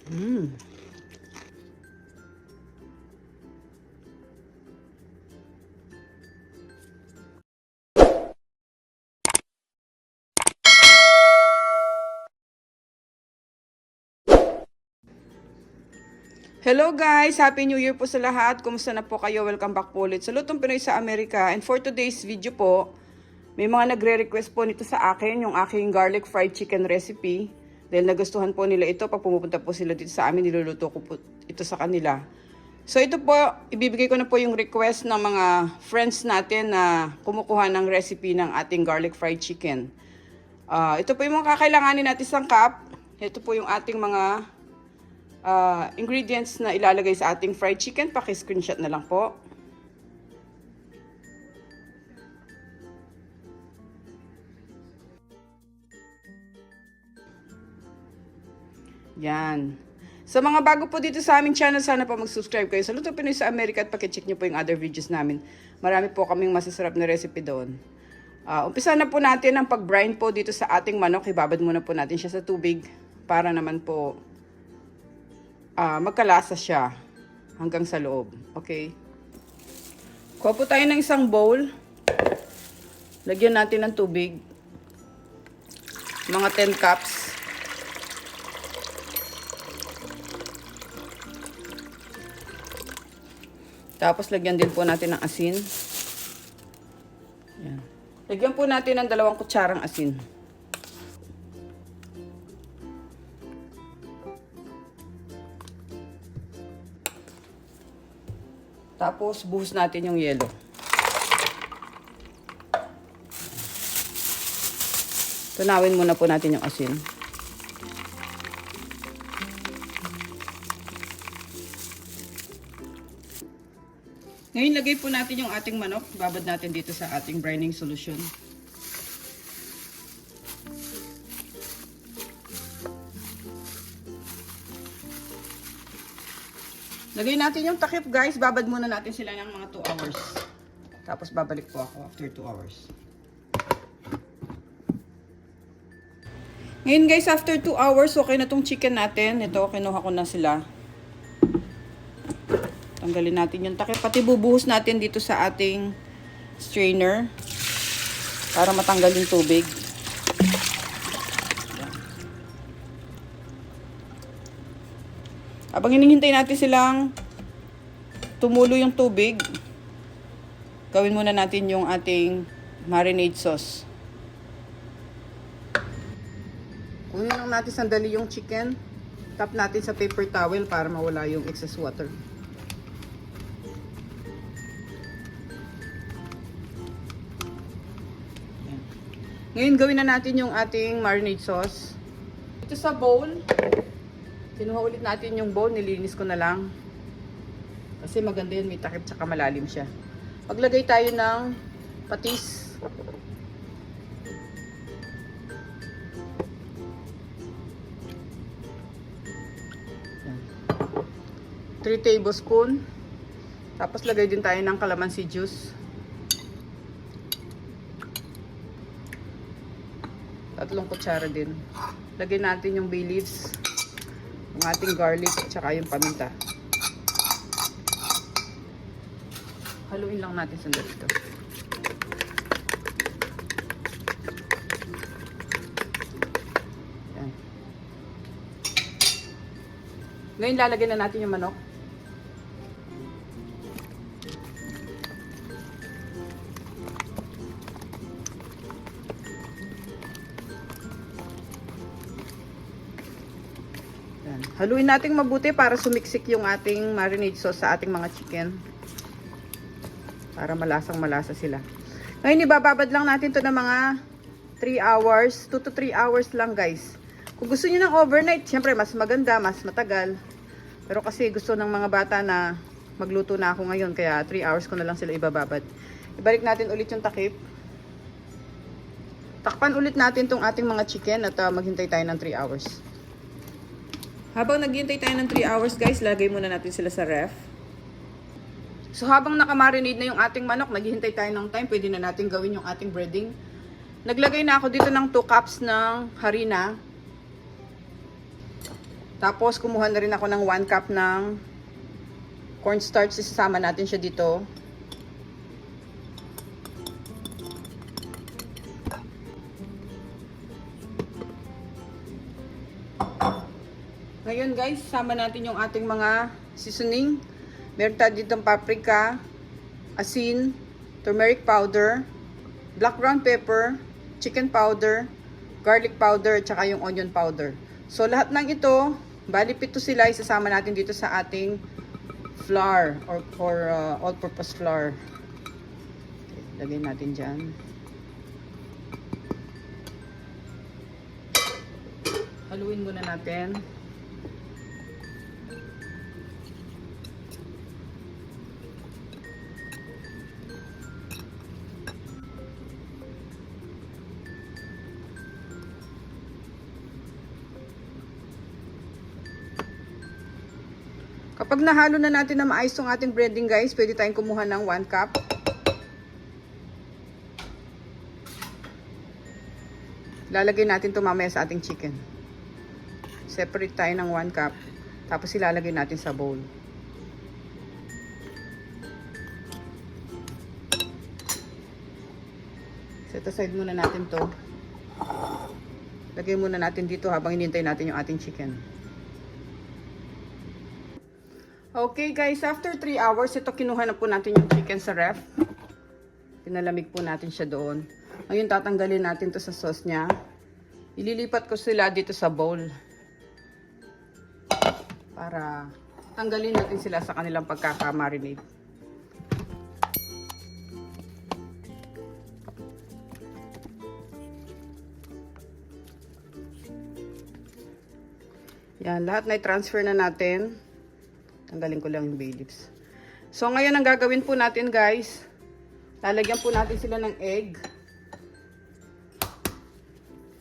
Mm. Hello guys! Happy New Year po sa lahat. Kumusta na po kayo? Welcome back po ulit sa Lutong Pinoy sa Amerika. And for today's video po, may mga nagre-request po nito sa akin, yung aking garlic fried chicken recipe. Dahil nagustuhan po nila ito, pag pumupunta po sila dito sa amin, niluluto ko po ito sa kanila. So ito po, ibibigay ko na po yung request ng mga friends natin na kumukuha ng recipe ng ating garlic fried chicken. Ito po yung mga kakailanganin natin sangkap. Ito po yung ating mga ingredients na ilalagay sa ating fried chicken. Paki-screenshot na lang po. Yan. Sa mga bago po dito sa aming channel, sana po mag-subscribe kayo sa Lutong Pinoy sa Amerika at pakicheck nyo po yung other videos namin. Marami po kaming masasarap na recipe doon. Umpisa na po natin ang pag-brine po dito sa ating manok. Ibabad muna po natin siya sa tubig para naman po magkalasa siya hanggang sa loob. Okay? Kuha po tayo ng isang bowl. Lagyan natin ng tubig. Mga 10 cups. Tapos lagyan din po natin ng asin. Yan. Lagyan po natin ng 2 kutsarang asin. Tapos buhos natin yung yelo. Tunawin muna po natin yung asin. Ngayon, lagay po natin yung ating manok. Babad natin dito sa ating brining solution. Lagay natin yung takip, guys. Babad muna natin sila ng mga 2 hours. Tapos babalik po ako after 2 hours. Ngayon, guys, after 2 hours, okay na tong chicken natin. Ito, kinuha ko na sila. Tanggalin natin yung takip. Pati bubuhos natin dito sa ating strainer para matanggal yung tubig. Habang hinihintay natin silang tumulo yung tubig, gawin muna natin yung ating marinade sauce. Kunin lang natin sandali yung chicken. Tap natin sa paper towel para mawala yung excess water. Ngayon, gawin na natin yung ating marinade sauce. Ito sa bowl. Kinuha ulit natin yung bowl. Nilinis ko na lang. Kasi maganda yun. May takip tsaka malalim siya. Maglagay tayo ng patis. Yan. 3 tablespoon. Tapos lagay din tayo ng calamansi juice. 3 kutsara din. Lagyan natin yung bay leaves, yung ating garlic, at saka yung paminta. Haluin lang natin sandali ito. Yan. Ngayon lalagyan na natin yung manok. Haluin natin mabuti para sumiksik yung ating marinade sauce sa ating mga chicken. Para malasang-malasa sila. Ngayon, ibababad lang natin to ng mga 3 hours. 2 to 3 hours lang, guys. Kung gusto niyo ng overnight, syempre mas maganda, mas matagal. Pero kasi gusto ng mga bata na magluto na ako ngayon, kaya 3 hours ko na lang sila ibababad. Ibalik natin ulit yung takip. Takpan ulit natin tong ating mga chicken at maghintay tayo ng 3 hours. Habang naghihintay tayo ng 3 hours, guys, lagay muna natin sila sa ref. So, habang nakamarinate na yung ating manok, naghihintay tayo ng time, pwede na natin gawin yung ating breading. Naglagay na ako dito ng 2 cups ng harina. Tapos, kumuha na rin ako ng 1 cup ng cornstarch. Isasama natin siya dito. Ngayon guys, sama natin yung ating mga seasoning. Meron tayo ditong paprika, asin, turmeric powder, black ground pepper, chicken powder, garlic powder, at saka yung onion powder. So lahat ng ito, bali 7 sila, isasama natin dito sa ating flour or all-purpose flour. Okay, lagay natin dyan. Haluin muna natin. Kapag nahalo na natin na maayos yung ating breading guys, pwede tayong kumuha ng 1 cup. Lalagay natin ito mamaya sa ating chicken. Separate tayo ng 1 cup. Tapos ilalagay natin sa bowl. Set aside muna natin to. Lagay muna natin dito habang hinintay natin yung ating chicken. Okay guys, after 3 hours, ito kinuha na po natin yung chicken sa ref. Pinalamig po natin siya doon. Ngayon tatanggalin natin to sa sauce niya. Ililipat ko sila dito sa bowl. Para tanggalin natin sila sa kanilang pagkaka-marinate. Yan, lahat na i-transfer na natin. Tanggalin ko lang yung bay leaves. So, ngayon ang gagawin po natin guys, lalagyan po natin sila ng egg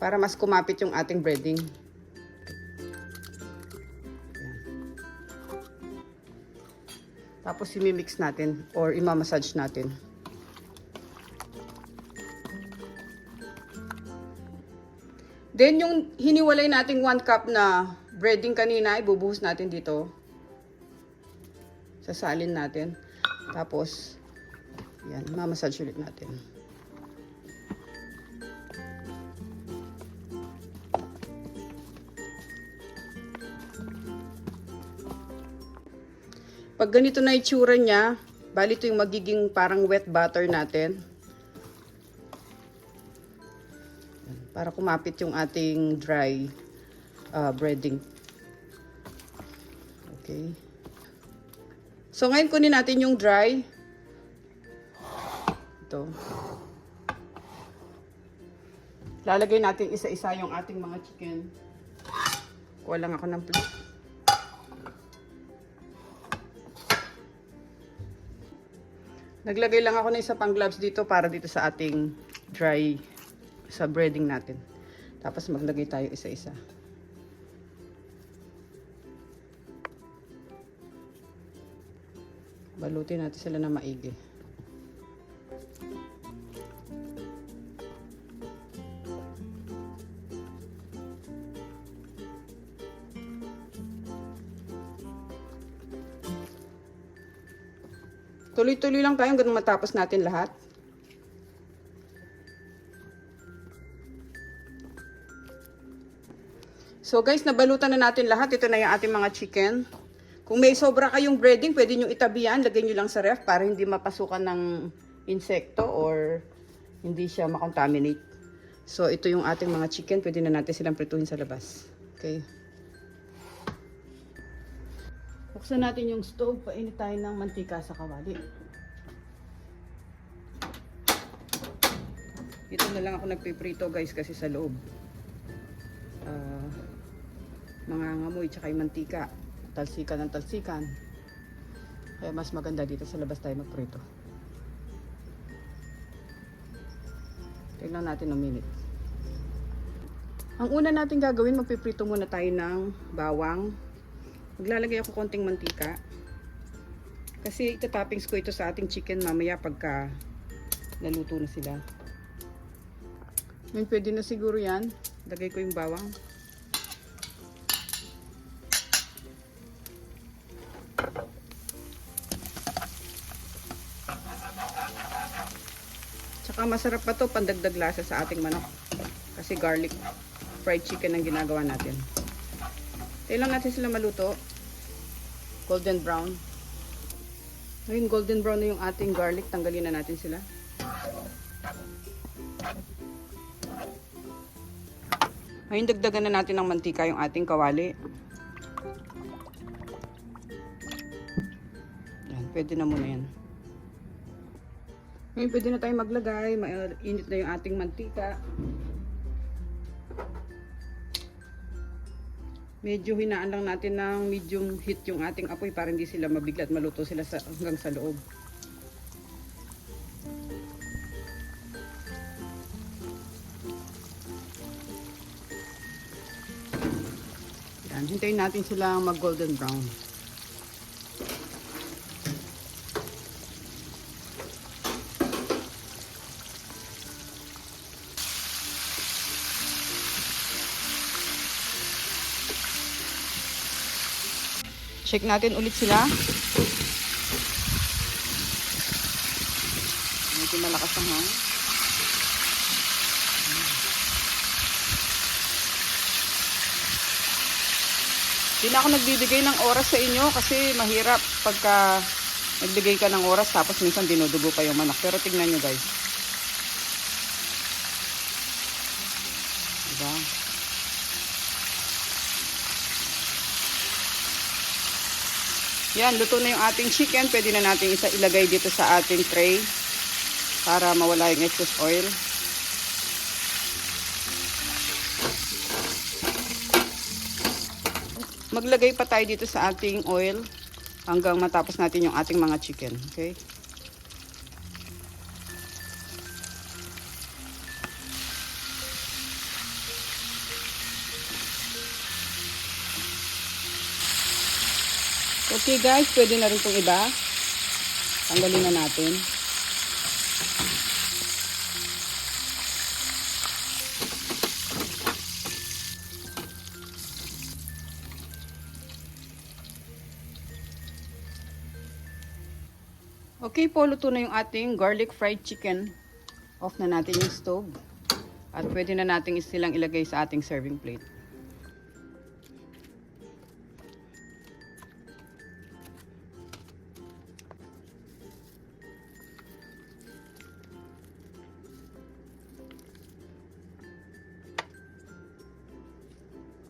para mas kumapit yung ating breading. Ayan. Tapos imimix natin or imamassage natin. Then, yung hiniwalay nating 1 cup na breading kanina, ibubuhos natin dito. Sasalin natin. Tapos, yan, mamassage ulit natin. Pag ganito na itsura niya, bali ito yung magiging parang wet butter natin. Para kumapit yung ating dry breading. Okay. So, ngayon kunin natin yung dry. Ito. Lalagay natin isa-isa yung ating mga chicken. Kuha lang ako ng plate. Naglagay lang ako ng isa pang gloves dito para dito sa ating dry sa breading natin. Tapos maglagay tayo isa-isa. Balutin natin sila na maigi. Tuloy-tuloy lang tayo hanggang matapos natin lahat. So guys, nabalutan na natin lahat. Ito na yung ating mga chicken. Kung may sobra kayong breading, pwede nyo itabi yan. Lagay nyo lang sa ref para hindi mapasukan ng insekto or hindi siya makontaminate. So, ito yung ating mga chicken. Pwede na natin silang prituhin sa labas. Okay. Buksan natin yung stove. Painit tayo ng mantika sa kawali. Dito na lang ako nagpiprito guys kasi sa loob. Mangangamoy tsaka yung mantika. Talsikan ng talsikan. Kaya mas maganda dito sa labas tayo magprito. Tignan natin ng minute. Ang una natin gagawin, magpiprito muna tayo ng bawang. Maglalagay ako konting mantika. Kasi itatoppings ko ito sa ating chicken mamaya pagka naluto na sila. Ngayon pwede na siguro yan. Lagay ko yung bawang. pinakamasarap pa to pandagdag lasa sa ating manok. Kasi garlic fried chicken ang ginagawa natin. Tayo lang natin sila maluto. Golden brown. Ngayon golden brown na yung ating garlic. Tanggalin na natin sila. Ngayon dagdagan na natin ng mantika yung ating kawali. Yan, pwede na muna yan. Ngayon pwede na tayong maglagay. Mainit na yung ating mantika. Medyo hinaan lang natin ng medium heat yung ating apoy para hindi sila mabigla at maluto sila hanggang sa loob. Yan, hintayin natin silang mag golden brown. Check natin ulit sila. Medyo malakas ang hang. Hindi na ako nagbibigay ng oras sa inyo kasi mahirap pagka nagbigay ka ng oras tapos minsan dinudugo pa yung manok. Pero tingnan nyo guys. Diba? Yan, luto na yung ating chicken. Pwede na natin ilagay dito sa ating tray para mawala yung excess oil. Maglagay pa tayo dito sa ating oil hanggang matapos natin yung ating mga chicken. Okay? Okay guys, pwede na rin itong iba. Tanggalin na natin. Okay po, luto na yung ating garlic fried chicken. Off na natin yung stove. At pwede na natin silang ilagay sa ating serving plate.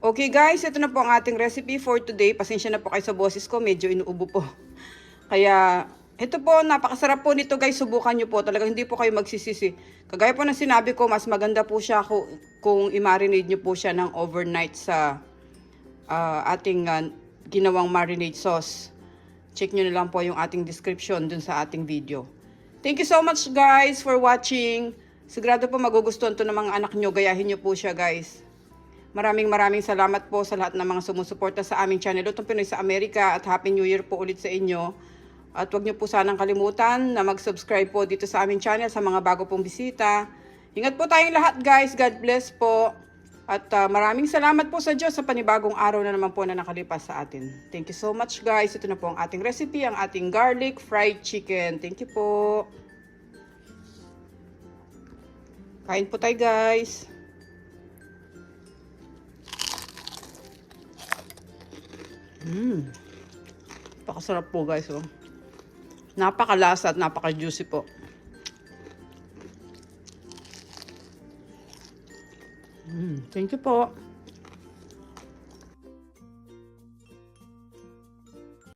Okay guys, ito na po ang ating recipe for today. Pasensya na po kayo sa boses ko, medyo inuubo po. Kaya, ito po, napakasarap po nito guys. Subukan nyo po, talagang hindi po kayo magsisisi. Kagaya po ng sinabi ko, mas maganda po siya kung i-marinate nyo po siya ng overnight sa ating ginawang marinade sauce. Check nyo na lang po yung ating description dun sa ating video. Thank you so much guys for watching. Sigurado po magugustuhan to ng mga anak nyo. Gayahin nyo po siya guys. Maraming salamat po sa lahat ng mga sumusuporta sa aming channel, Lutong Pinoy sa Amerika, at Happy New Year po ulit sa inyo. At huwag niyo po sanang kalimutan na mag-subscribe po dito sa aming channel sa mga bago pong bisita. Ingat po tayong lahat guys, God bless po. At maraming salamat po sa Diyos sa panibagong araw na naman po na nakalipas sa atin. Thank you so much guys. Ito na po ang ating recipe, ang ating garlic fried chicken. Thank you po. Kain po tayo guys. Napakasarap po guys, oh. Napakalasa at napaka-juicy po. Thank you po.